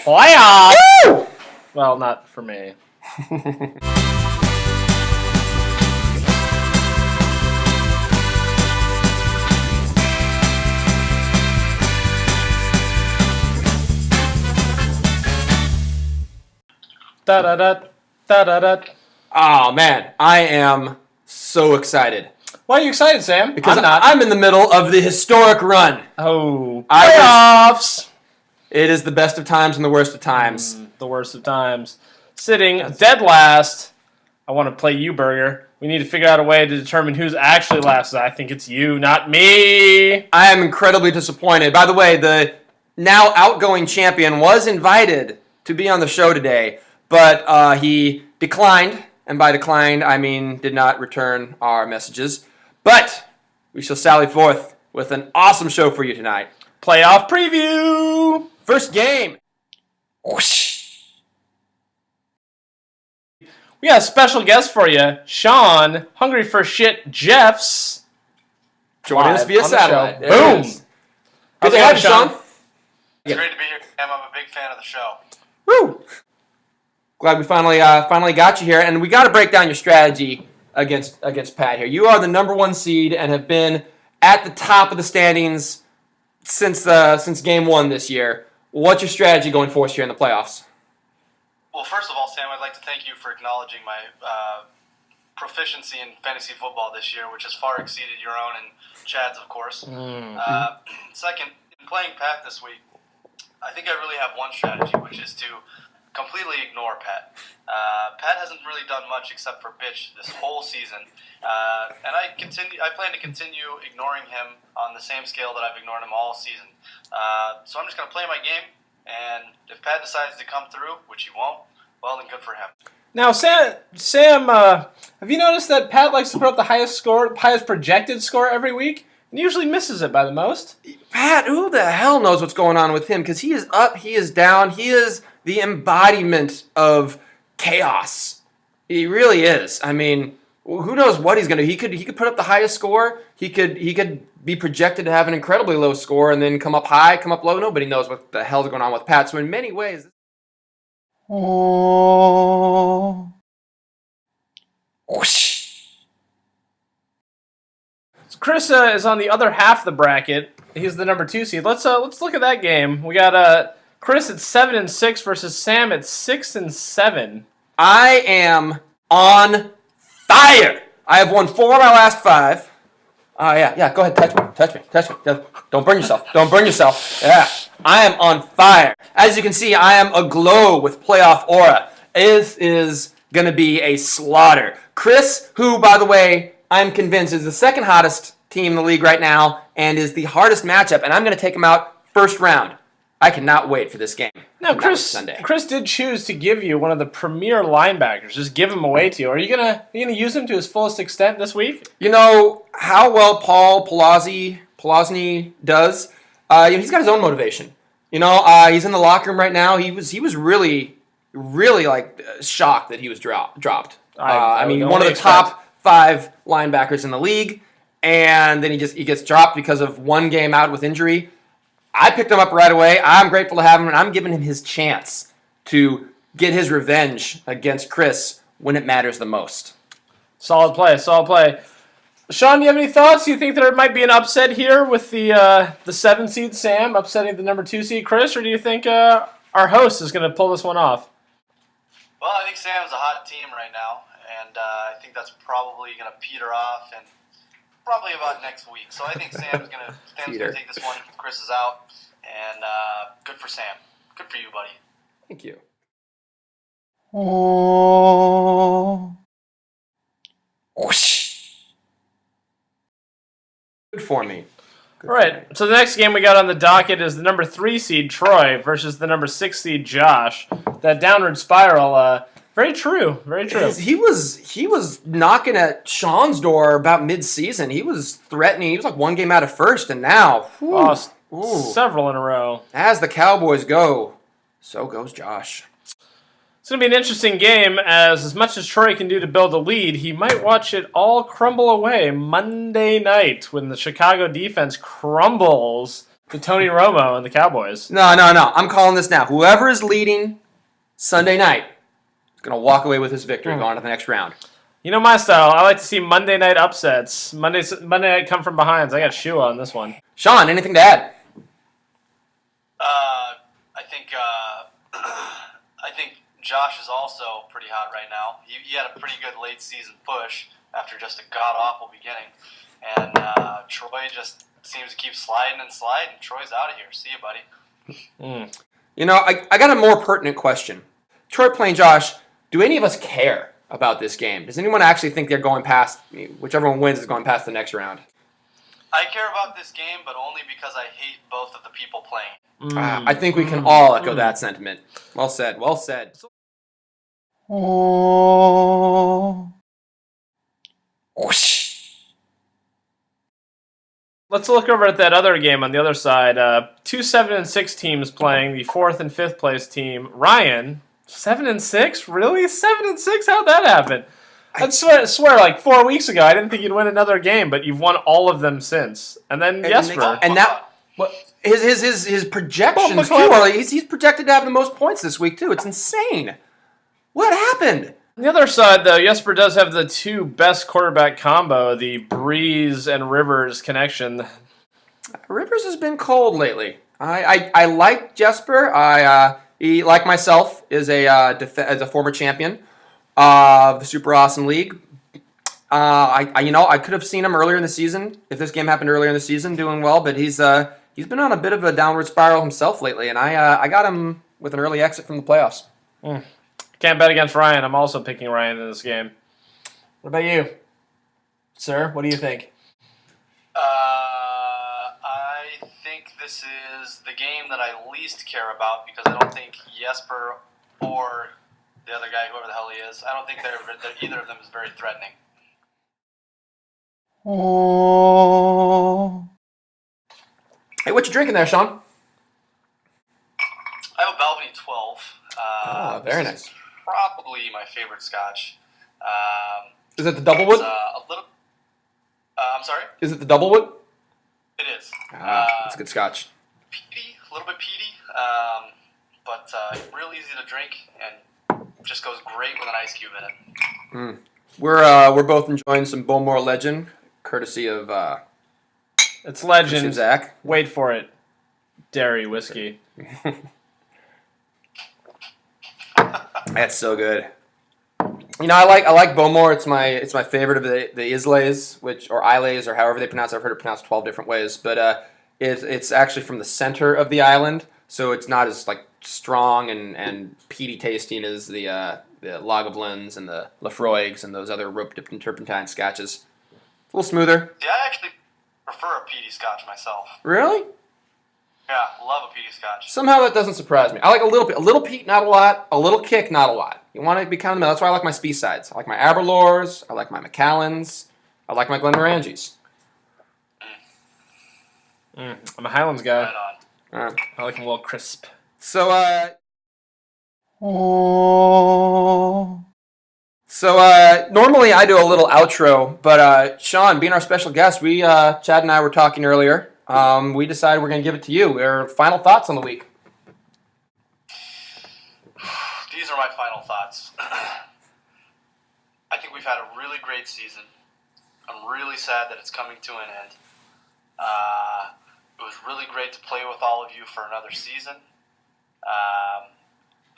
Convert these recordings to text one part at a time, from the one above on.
playoffs. Woo! Well, not for me. Da-da-da, da-da-da. Oh, man. I am so excited. Why are you excited, Sam? Because I'm not. I'm in the middle of the historic run. Oh, playoffs! It is the best of times and the worst of times. The worst of times. Sitting dead last. I want to play you, Burger. We need to figure out a way to determine who's actually last. I think it's you, not me. I am incredibly disappointed. By the way, the now outgoing champion was invited to be on the show today, but he declined. And by declined, I mean did not return our messages. But we shall sally forth with an awesome show for you tonight. Playoff preview. First game. Whoosh. We got a special guest for you, Sean, hungry for shit, Jefts. Join us via satellite. Boom. Good to have you, Sean. It's great to be here, Sam. I'm a big fan of the show. Woo! Glad we finally got you here, and we got to break down your strategy against Pat here. You are the #1 seed and have been at the top of the standings since game 1 this year. What's your strategy going for us here in the playoffs? Well, first of all, Sam, I'd like to thank you for acknowledging my proficiency in fantasy football this year, which has far exceeded your own and Chad's, of course. Second, in playing Pat this week, I think I really have one strategy, which is to completely ignore Pat. Pat hasn't really done much except for bitch this whole season, and I plan to continue ignoring him on the same scale that I've ignored him all season. So I'm just going to play my game, and if Pat decides to come through, which he won't, well, then good for him. Now, Sam, have you noticed that Pat likes to put up the highest projected score every week, and usually misses it by the most? Pat, who the hell knows what's going on with him? Because he is up, he is down, he is the embodiment of chaos. He really is. I mean, who knows what he's going to do? He could put up the highest score. He could be projected to have an incredibly low score and then come up high, come up low. Nobody knows what the hell's going on with Pat. So in many ways, whoosh. So Chris is on the other half of the bracket. He's the #2 seed. Let's look at that game. We got Chris at 7-6 versus Sam at 6-7. I am on fire. I have won 4 of my last 5. Yeah. Go ahead, touch me. Don't burn yourself. Yeah, I am on fire. As you can see, I am aglow with playoff aura. It is gonna be a slaughter. Chris, who, by the way, I'm convinced is the second hottest team in the league right now and is the hardest matchup, and I'm gonna take him out first round. I cannot wait for this game. Now, Chris did choose to give you one of the premier linebackers. Just give him away to you. Are you gonna use him to his fullest extent this week? You know how well Paul Pelosny does. He's got his own motivation. He's in the locker room right now. He was really like shocked that he was dropped. I mean, one of the top 5 linebackers in the league, and then he gets dropped because of one game out with injury. I picked him up right away. I'm grateful to have him, and I'm giving him his chance to get his revenge against Chris when it matters the most. Solid play. Sean, do you have any thoughts? Do you think there might be an upset here with the 7 seed Sam upsetting the #2 seed Chris, or do you think our host is going to pull this one off? Well, I think Sam's a hot team right now, and I think that's probably going to peter off and probably about next week. So I think Sam's going to take this one. Chris is out, and good for Sam. Good for you, buddy. Thank you. Whoosh. Good for me. All right, so the next game we got on the docket is the #3 seed Troy versus the #6 seed Josh. That downward spiral, very true. He was knocking at Sean's door about mid-season. He was threatening. He was like one game out of first, and now lost several in a row. As the Cowboys go, so goes Josh. It's going to be an interesting game, as much as Troy can do to build a lead, he might watch it all crumble away Monday night when the Chicago defense crumbles to Tony Romo and the Cowboys. No. I'm calling this now. Whoever is leading Sunday night is going to walk away with his victory going to the next round. You know my style. I like to see Monday night upsets. Monday night come from behinds. I got Shua on this one. Sean, anything to add? I think Josh is also pretty hot right now. He had a pretty good late season push after just a god awful beginning, and Troy just seems to keep sliding and sliding. Troy's out of here. See you, buddy. You know, I got a more pertinent question. Troy playing Josh, do any of us care about this game? Does anyone actually think they're going past, whichever one wins is going past the next round? I care about this game, but only because I hate both of the people playing. I think we can all echo that sentiment. Well said. Well said. Oh. Whoosh. Let's look over at that other game on the other side. 2 7-6 teams playing the 4th and 5th place team. Ryan, 7-6? Really? 7-6? How'd that happen? I swear, like 4 weeks ago, I didn't think you'd win another game, but you've won all of them since. And then Jesper. And that, his projections too. He's projected to have the most points this week too. It's insane. What happened? On the other side, though, Jesper does have the 2 best quarterback combo, the Breeze and Rivers connection. Rivers has been cold lately. I like Jesper. He, like myself, is a former champion of the Super Awesome League. I could have seen him earlier in the season if this game happened earlier in the season, doing well. But he's been on a bit of a downward spiral himself lately, and I got him with an early exit from the playoffs. Can't bet against Ryan. I'm also picking Ryan in this game. What about you, sir? What do you think? I think this is the game that I least care about because I don't think Jesper or the other guy, whoever the hell he is, I don't think either of them is very threatening. Oh. Hey, what you drinking there, Sean? I have a Balvenie 12. Very nice. Probably my favorite scotch. Is it the Doublewood? I'm sorry? Is it the Doublewood? It is. It's a good scotch. Peaty, a little bit peaty, but real easy to drink and just goes great with an ice cube in it. We're both enjoying some Bowmore Legend, courtesy of It's Legend. Zach. Wait for it. Dairy whiskey. That's so good. You know, I like Bowmore. It's my favorite of the Isleys, or Islays, or however they pronounce it. I've heard it pronounced 12 different ways, but it's actually from the center of the island, so it's not as like strong and peaty tasting as the Lagavulins and the Lafroigs and those other rope dipped and turpentine scotches. It's a little smoother. Yeah, I actually prefer a peaty scotch myself. Really? Yeah, love a peaty scotch. Somehow that doesn't surprise me. I like a little peat, not a lot. A little kick, not a lot. You want to be kind of middle. That's why I like my Speedsides. I like my Aberlours. I like my Macallans. I like my Glenmorangies. I'm a Highlands guy. Right on. I like them a little crisp. So normally I do a little outro, but Sean, being our special guest, Chad and I were talking earlier. We decided we're going to give it to you. Our final thoughts on the week. These are my final thoughts. I think we've had a really great season. I'm really sad that it's coming to an end. It was really great to play with all of you for another season.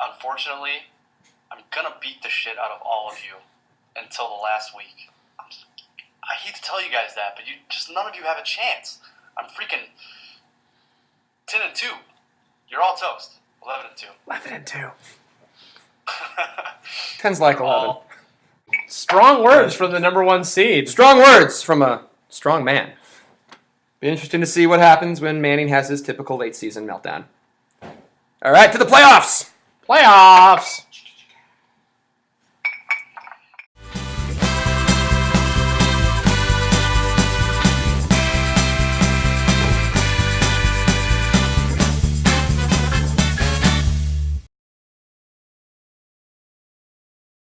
Unfortunately, I'm going to beat the shit out of all of you until the last week. I hate to tell you guys that, but none of you have a chance. I'm freaking 10-2. You're all toast. 11-2. 11-2. 10's like 11. Strong words from the number 1 seed. Strong words from a strong man. Be interesting to see what happens when Manning has his typical late season meltdown. All right, to the playoffs. Playoffs.